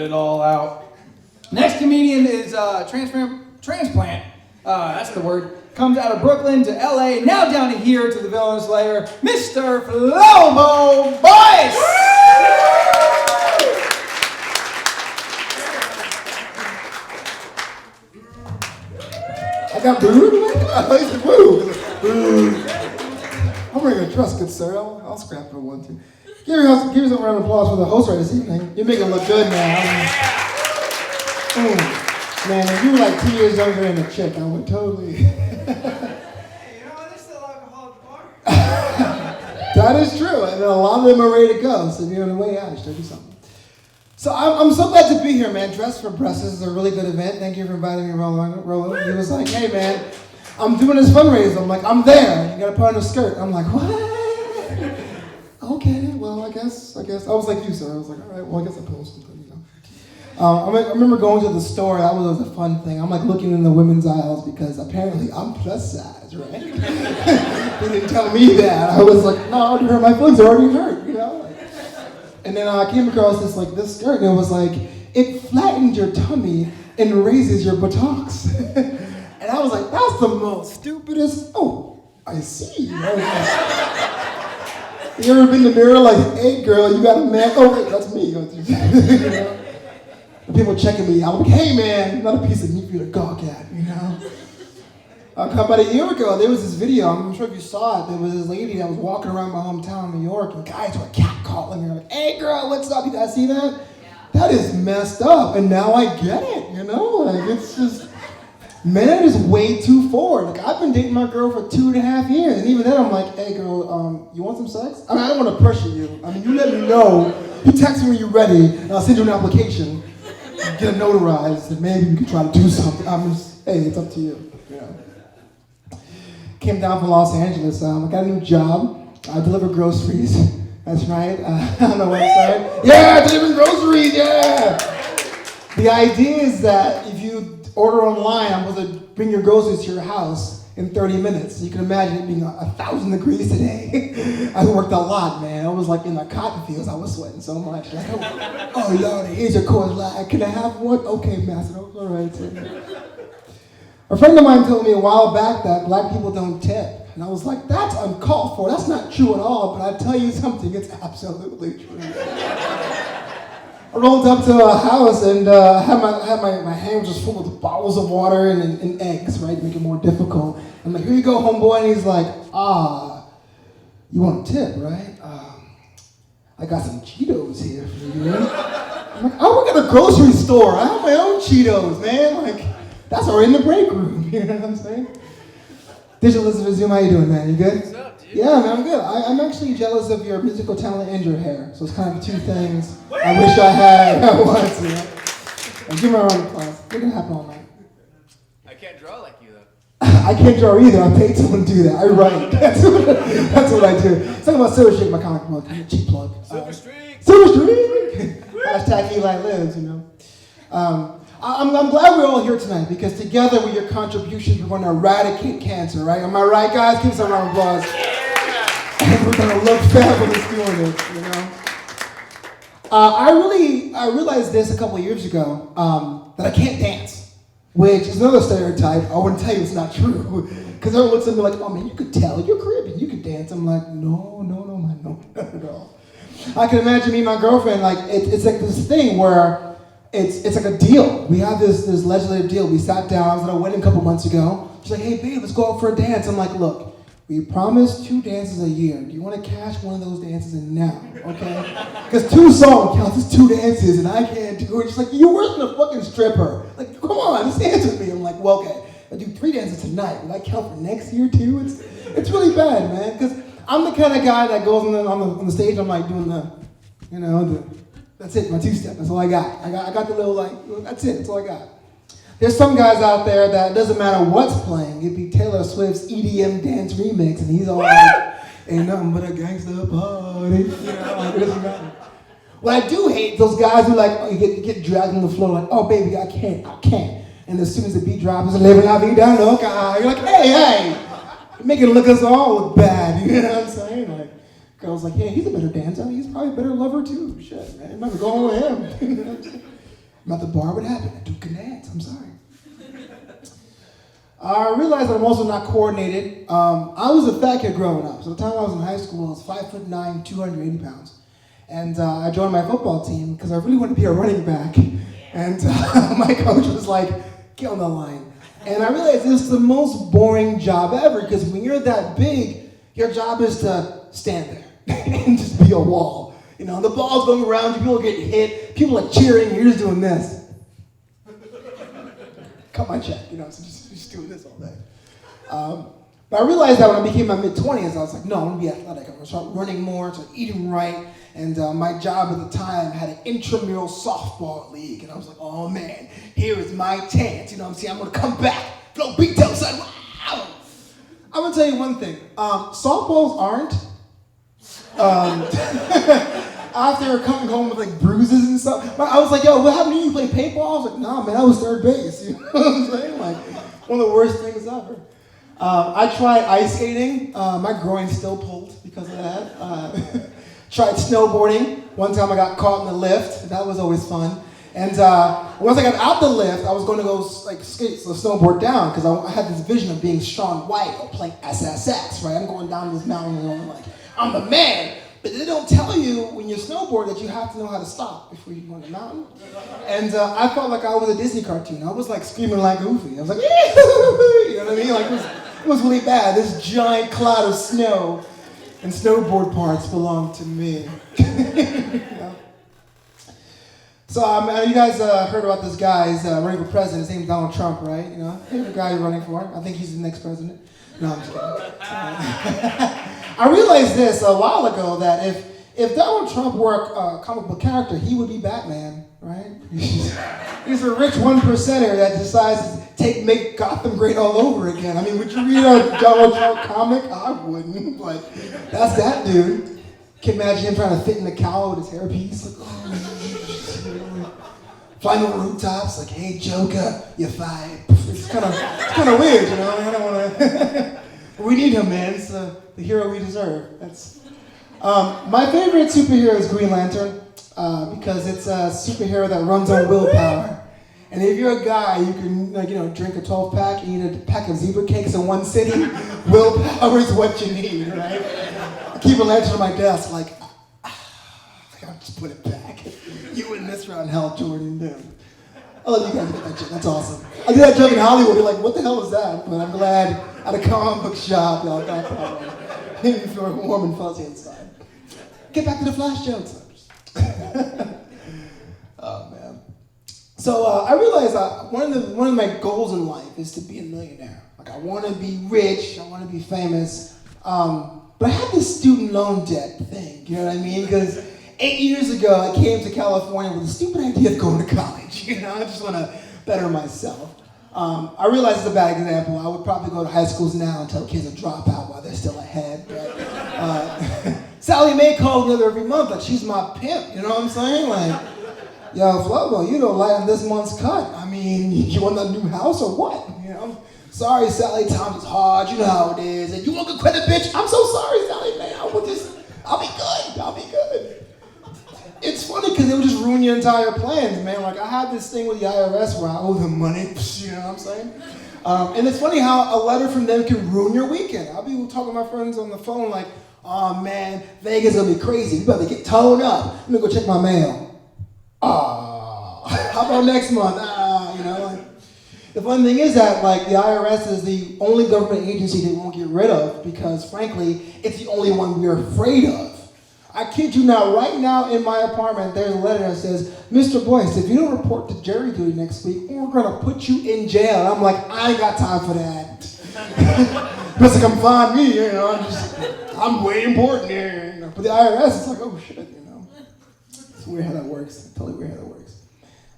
it all out. Next comedian is transplant. That's the word. Comes out of Brooklyn to LA, now down to here to the Villainous Lair, Mr. Flobo Boyce! I got booed? I said boo. I'm bringing a trust, good sir. I'll scrap for one, too. Give yourself a round of applause for the host right this evening. You make it look good, man. Man, if you were like 2 years younger than a chick, I would totally. Hey, you know what? There's still alcohol at the bar. That is true, and a lot of them are ready to go. So if you're on the way out, you should do something. So I'm so glad to be here, man. Dress for Breasts is a really good event. Thank you for inviting me, Rolo. He was like, hey, man, I'm doing this fundraiser. I'm like, I'm there. You got to put on a skirt. I'm like, what? Okay, well, I guess. I was like you, sir. I was like, all right, well, I guess I put on something, you know. I remember going to the store. That was a fun thing. I'm like looking in the women's aisles because apparently I'm plus size, right? They didn't tell me that. I was like, no, my feelings are already hurt, you know? And then I came across this skirt, and it was like, it flattens your tummy and raises your buttocks. And I was like, that's the most stupidest. Oh, I see. You ever been in the mirror like, hey girl, you got a man? Oh wait, that's me. You know? People checking me. I'm like, hey man, not a piece of meat for you to gawk at, you know? About a year ago, there was this video, I'm not sure if you saw it, there was this lady that was walking around my hometown in New York, and guys were catcalling her, like, hey girl, what's up, you guys see that? Yeah. That is messed up, and now I get it, you know? Like, it's just, men is way too forward. Like, I've been dating my girl for 2.5 years, and even then I'm like, hey girl, you want some sex? I mean, I don't want to pressure you. I mean, you let me know, you text me when you're ready, and I'll send you an application, get it notarized, and maybe we can try to do something. Hey, it's up to you, you know? Came down from Los Angeles. I got a new job. I deliver groceries. That's right. On the website. Yeah, delivering groceries. Yeah. The idea is that if you order online, I'm going to bring your groceries to your house in 30 minutes. You can imagine it being 1,000 degrees today. I worked a lot, man. I was like in the cotton fields. I was sweating so much. Like, oh Lord, here's your Coors Light. Can I have one? Okay, master. All right. A friend of mine told me a while back that black people don't tip. And I was like, that's uncalled for. That's not true at all, but I tell you something, it's absolutely true. I rolled up to a house and had my hand just full of bottles of water and eggs, right, to make it more difficult. I'm like, here you go, homeboy. And he's like, you want a tip, right? I got some Cheetos here for you. I'm like, I work at a grocery store. I have my own Cheetos, man. Like, that's already in the break room, you know what I'm saying? Digital Elizabeth Zoom, how you doing, man? You good? What's up, dude? Yeah, man, I'm good. I'm actually jealous of your musical talent and your hair. So it's kind of two things I wish I had at once, you know? And give me a round of applause. We're going to happen all night. I can't draw like you, though. I can't draw either. I paid someone to do that. I write. That's what I do. Talking about Silver Streak, my comic book. Cheap plug. Silver Streak! Silver Streak! Hashtag Eli lives, you know? I'm glad we're all here tonight because together with your contributions, we're going to eradicate cancer, right? Am I right, guys? Give us a round of applause. Yeah. And we're going to look fabulous doing it, you know? I realized this a couple of years ago, that I can't dance, which is another stereotype. I wouldn't tell you it's not true. Because everyone looks at me like, oh man, you could tell, you're Caribbean, you could dance. I'm like, no, man, no, not at all. I can imagine me and my girlfriend, like, it's like this thing where it's like a deal. We have this legislative deal. We sat down, I was at a wedding a couple months ago. She's like, hey babe, let's go out for a dance. I'm like, look, we promised 2 dances a year. Do you want to cash one of those dances in now, okay? Because 2 songs counts as 2 dances and I can't do it. She's like, you're worse than a fucking stripper. Like, come on, just dance with me. I'm like, well, okay, I do 3 dances tonight. Will that count for next year too? It's really bad, man, because I'm the kind of guy that goes on the stage, I'm like doing that's it, my 2-step, that's all I got. I got the little, that's it, that's all I got. There's some guys out there that it doesn't matter what's playing. It'd be Taylor Swift's EDM dance remix, and he's all like, ain't nothing but a gangsta party. You know, like, it doesn't matter. What I do hate, those guys who you get dragged on the floor like, oh baby, I can't. And as soon as the beat drops, living la vida loca. You're like, hey, you're making us all look bad. You know what I'm saying? Like, girl's like, yeah, he's a better dancer. He's probably a better lover too. Shit, man. You might be going with him. I'm at the bar, what happened? I do good dance, I'm sorry. I realized that I'm also not coordinated. I was a fat kid growing up. So the time I was in high school, I was 5'9", 280 pounds. And I joined my football team because I really wanted to be a running back. And my coach was like, get on the line. And I realized this is the most boring job ever because when you're that big, your job is to stand there and just be a wall. You know, the ball's going around you, people get hit, people are cheering, and you're just doing this. Cut my check, you know, so just doing this all day. But I realized that when I became my mid-20s, I was like, no, I'm going to be athletic. I'm going to start running more, start eating right. And my job at the time had an intramural softball league. And I was like, oh, man, here is my chance. You know what I'm saying? I'm going to come back, blow big toe, son. Wow. I'm going to tell you one thing. Softballs aren't. After coming home with like bruises and stuff, I was like, yo, what happened to you? You play paintball? I was like, nah, man, I was third base. You know what I'm saying? Like, one of the worst things ever. I tried ice skating. My groin still pulled because of that. Tried snowboarding. One time I got caught in the lift. That was always fun. And once I got out the lift, I was going to go like skate, so snowboard down because I had this vision of being Shaun White or playing SSX, right? I'm going down this mountain and I'm like, I'm the man. But they don't tell you when you snowboard that you have to know how to stop before you go on the mountain. And I felt like I was a Disney cartoon. I was like screaming like Goofy. I was like, you know what I mean? Like it was really bad. This giant cloud of snow and snowboard parts belonged to me. You know? So you guys heard about this guy. He's running for president. His name's Donald Trump, right? You know, the guy you're running for. I think he's the next president. No, I'm just kidding. I realized this a while ago that if Donald Trump were a comic book character, he would be Batman, right? He's a rich one percenter that decides to make Gotham great all over again. I mean, would you read a Donald Trump comic? I wouldn't, but that's that dude. Can you imagine him trying to fit in the cowl with his hairpiece? Like, flying over rooftops, like, hey, Joker, you're fired. It's kind of weird, you know? I don't want to. We need him, man. It's the hero we deserve. That's my favorite superhero is Green Lantern because it's a superhero that runs on willpower. And if you're a guy, you can drink a 12-pack and eat a pack of zebra cakes in one sitting. Willpower is what you need, right? I keep a lantern on my desk, like I'll just put it back. You win this round, hell, Jordan. Dude. I love you guys get that joke. That's awesome. I did that joke in Hollywood. You're like, what the hell is that? But I'm glad at a comic book shop, y'all got that. Made me feel warm and fuzzy inside. Get back to the Flash jokes. Oh man. So I realized one of my goals in life is to be a millionaire. Like I want to be rich. I want to be famous. But I had this student loan debt thing. You know what I mean? Because 8 years ago, I came to California with a stupid idea of going to college. You know, I just want to better myself. I realize it's a bad example. I would probably go to high schools now and tell kids to drop out while they're still ahead. But Sally Mae calls me every month like she's my pimp. You know what I'm saying? Like, yo, Flobo, you don't lighten this month's cut. I mean, you want a new house or what? You know? Sorry, Sally, times is hard. You know how it is. And you want good credit, bitch? I'm so sorry, Sally Mae. I'll be good. I'll be good. It's funny because it would just ruin your entire plans, man. Like, I had this thing with the IRS where I owe them money, you know what I'm saying? And it's funny how a letter from them can ruin your weekend. I'll be talking to my friends on the phone like, oh, man, Vegas is going to be crazy. We better get toned up. Let me go check my mail. How about next month? You know, like, the funny thing is that, like, the IRS is the only government agency they won't get rid of because, frankly, it's the only one we're afraid of. I kid you not, right now in my apartment, there's a letter that says, Mr. Boyce, if you don't report to jury duty next week, we're going to put you in jail. And I'm like, I ain't got time for that. Because come find me, you know, I'm way important here. You know. But the IRS is like, oh shit, you know. It's weird how that works. Totally weird how that works.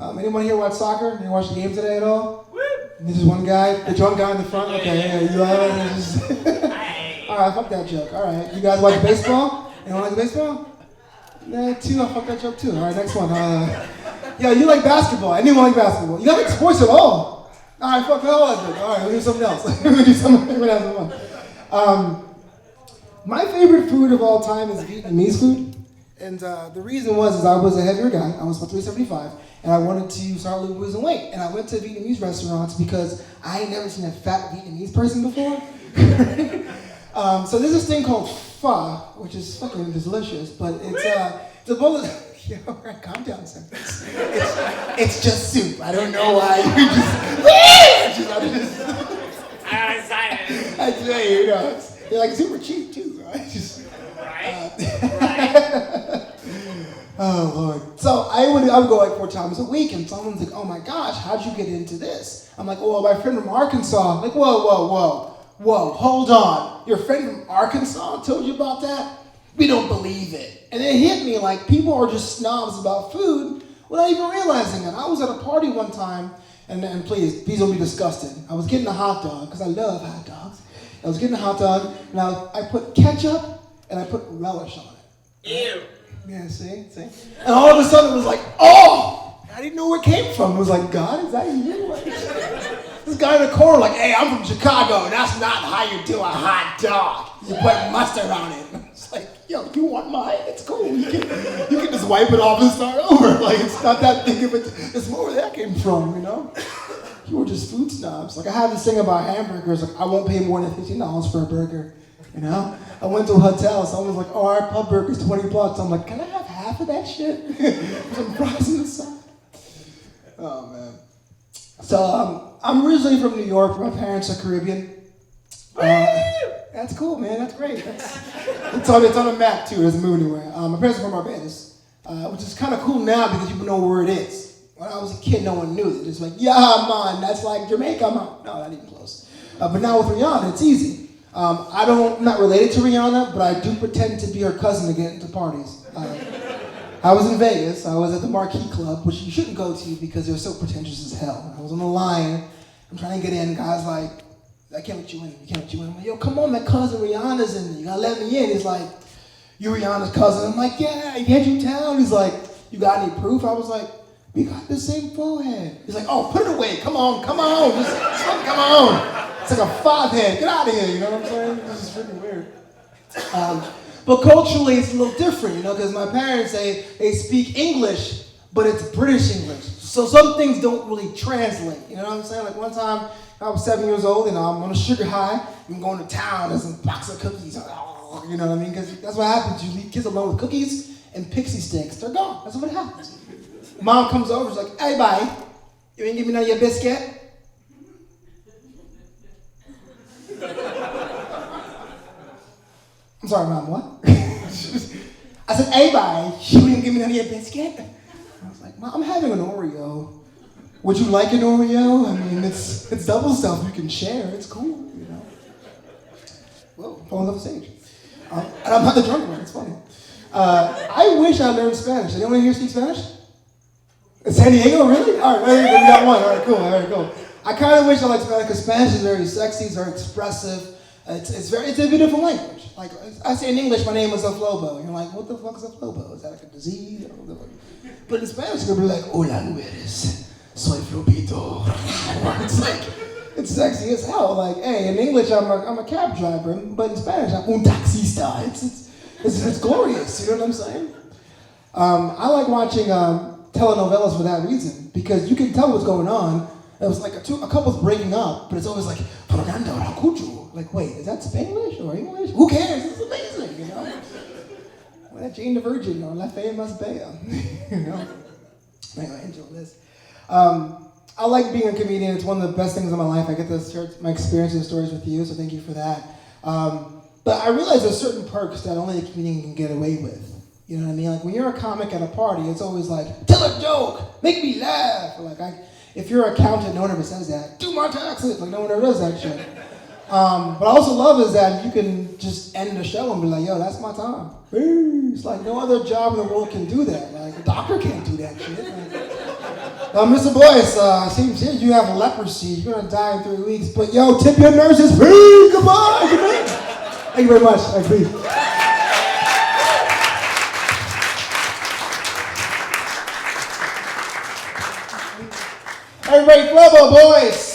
Anyone here watch soccer? Anyone watch the game today at all? This is one guy, the drunk guy in the front? Okay, yeah, you all right, fuck that joke. All right, you guys watch baseball? Anyone like baseball? Nah, two, I'll fuck that joke too. All right, next one. Yeah, you like basketball. Anyone like basketball? You don't like sports at all? All right, fuck the hell out of it. All right, we'll do something else. We'll do something, we're gonna have some fun. My favorite food of all time is Vietnamese food. And the reason is I was a heavier guy. I was about 375. and I wanted to start losing weight. And I went to Vietnamese restaurants because I ain't never seen a fat Vietnamese person before. So there's this thing called pho, which is fucking delicious, but it's a bowl of, yo, calm down, son. It's just soup. I don't know why you I'm excited. I tell you, they're like super cheap too, right? Right. Oh Lord. So I would go like 4 times a week, and someone's like, "Oh my gosh, how'd you get into this?" I'm like, "Well, my friend from Arkansas." Like, whoa, hold on. Your friend from Arkansas told you about that? We don't believe it. And it hit me like people are just snobs about food without even realizing it. I was at a party one time, and please don't be disgusted. I was getting a hot dog because I love hot dogs. I was getting a hot dog, and I put ketchup and I put relish on it. Ew. Yeah, see? And all of a sudden it was like, oh! I didn't know where it came from. It was like, God, is that you? Like, this guy in the corner like, hey, I'm from Chicago, and that's not how you do a hot dog. You put mustard on it. It's like, yo, you want mine? It's cool. You can just wipe it off and start over. Like, it's not that big of a, it's more where that came from, you know? You were just food snobs. Like, I had this thing about hamburgers. Like, I won't pay more than $15 for a burger, you know? I went to a hotel, someone was like, oh, our pub burger's $20. I'm like, can I have half of that shit? Some fries on the side. Oh, man. So, I'm originally from New York. My parents are Caribbean. That's cool, man. That's great. It's on a map, too. It doesn't move anywhere. My parents are from Barbados, which is kind of cool now because people know where it is. When I was a kid, no one knew it. Just like, yeah, man, that's like Jamaica, man. No, not even close. But now with Rihanna, it's easy. I'm not related to Rihanna, but I do pretend to be her cousin to get into parties. I was in Vegas. I was at the Marquee Club, which you shouldn't go to because they're so pretentious as hell. I was on the line. I'm trying to get in. Guys like, I can't let you in. You can't let you in. I'm like, yo, come on, my cousin Rihanna's in. You gotta let me in. He's like, you Rihanna's cousin? I'm like, yeah, can't you tell? He's like, you got any proof? I was like, we got the same forehead. He's like, oh, put it away. Come on. Come on. It's like a 5-head. Get out of here. You know what I'm saying? This is freaking weird. But culturally, it's a little different, you know, because my parents, they speak English, but it's British English. So some things don't really translate. You know what I'm saying? Like one time, I was 7 years old, and I'm on a sugar high. I'm going to town. There's a box of cookies. You know what I mean? Because that's what happens. You leave kids alone with cookies and pixie sticks. They're gone. That's what happens. Mom comes over. She's like, hey, bye. You ain't give me none of your biscuit? I'm sorry, Mom, what? I said, hey, bye. You ain't give me none of your biscuit? I was like, Mom, I'm having an Oreo. Would you like an Oreo? I mean, it's double stuff. You can share. It's cool, you know. Whoa, falling off the stage. And I'm not the drunk one. It's funny. I wish I learned Spanish. Anyone here speak Spanish? San Diego, really? All right, we got one. All right, cool. I kind of wish I liked Spanish because Spanish is very sexy. It's very expressive. It's a beautiful language. Like I say in English, my name is a Flobo. And you're like, what the fuck is a Flobo? Is that like a disease? But in Spanish, you're gonna be like, hola, tú eres. Soy Flobito. It's sexy as hell. Like, hey, in English, I'm a cab driver, but in Spanish, I'm un taxista. It's glorious. You know what I'm saying? I like watching telenovelas for that reason because you can tell what's going on. It was like a couple's breaking up, but it's always like, Fernando Racucho. Like, wait, is that Spanglish or English? Who cares? This is amazing, you know? Well, that Jane the Virgin or La Famous Bea, you know? Anyway, enjoy this. I like being a comedian. It's one of the best things in my life. I get to share my experiences and stories with you, so thank you for that. But I realize there's certain perks that only a comedian can get away with. You know what I mean? Like when you're a comic at a party, it's always like, tell a joke, make me laugh. Or like if you're an accountant, no one ever says that. Do my taxes. Like no one ever does that shit. But I also love is that you can just end the show and be like, yo, that's my time. It's like no other job in the world can do that. Like a doctor can't do that shit. Like, Mr. Boyce, seems here you have leprosy. You're gonna die in 3 weeks. But yo, tip your nurses. Goodbye. Thank you very much. I agree. Everybody, Flobo, Boyce.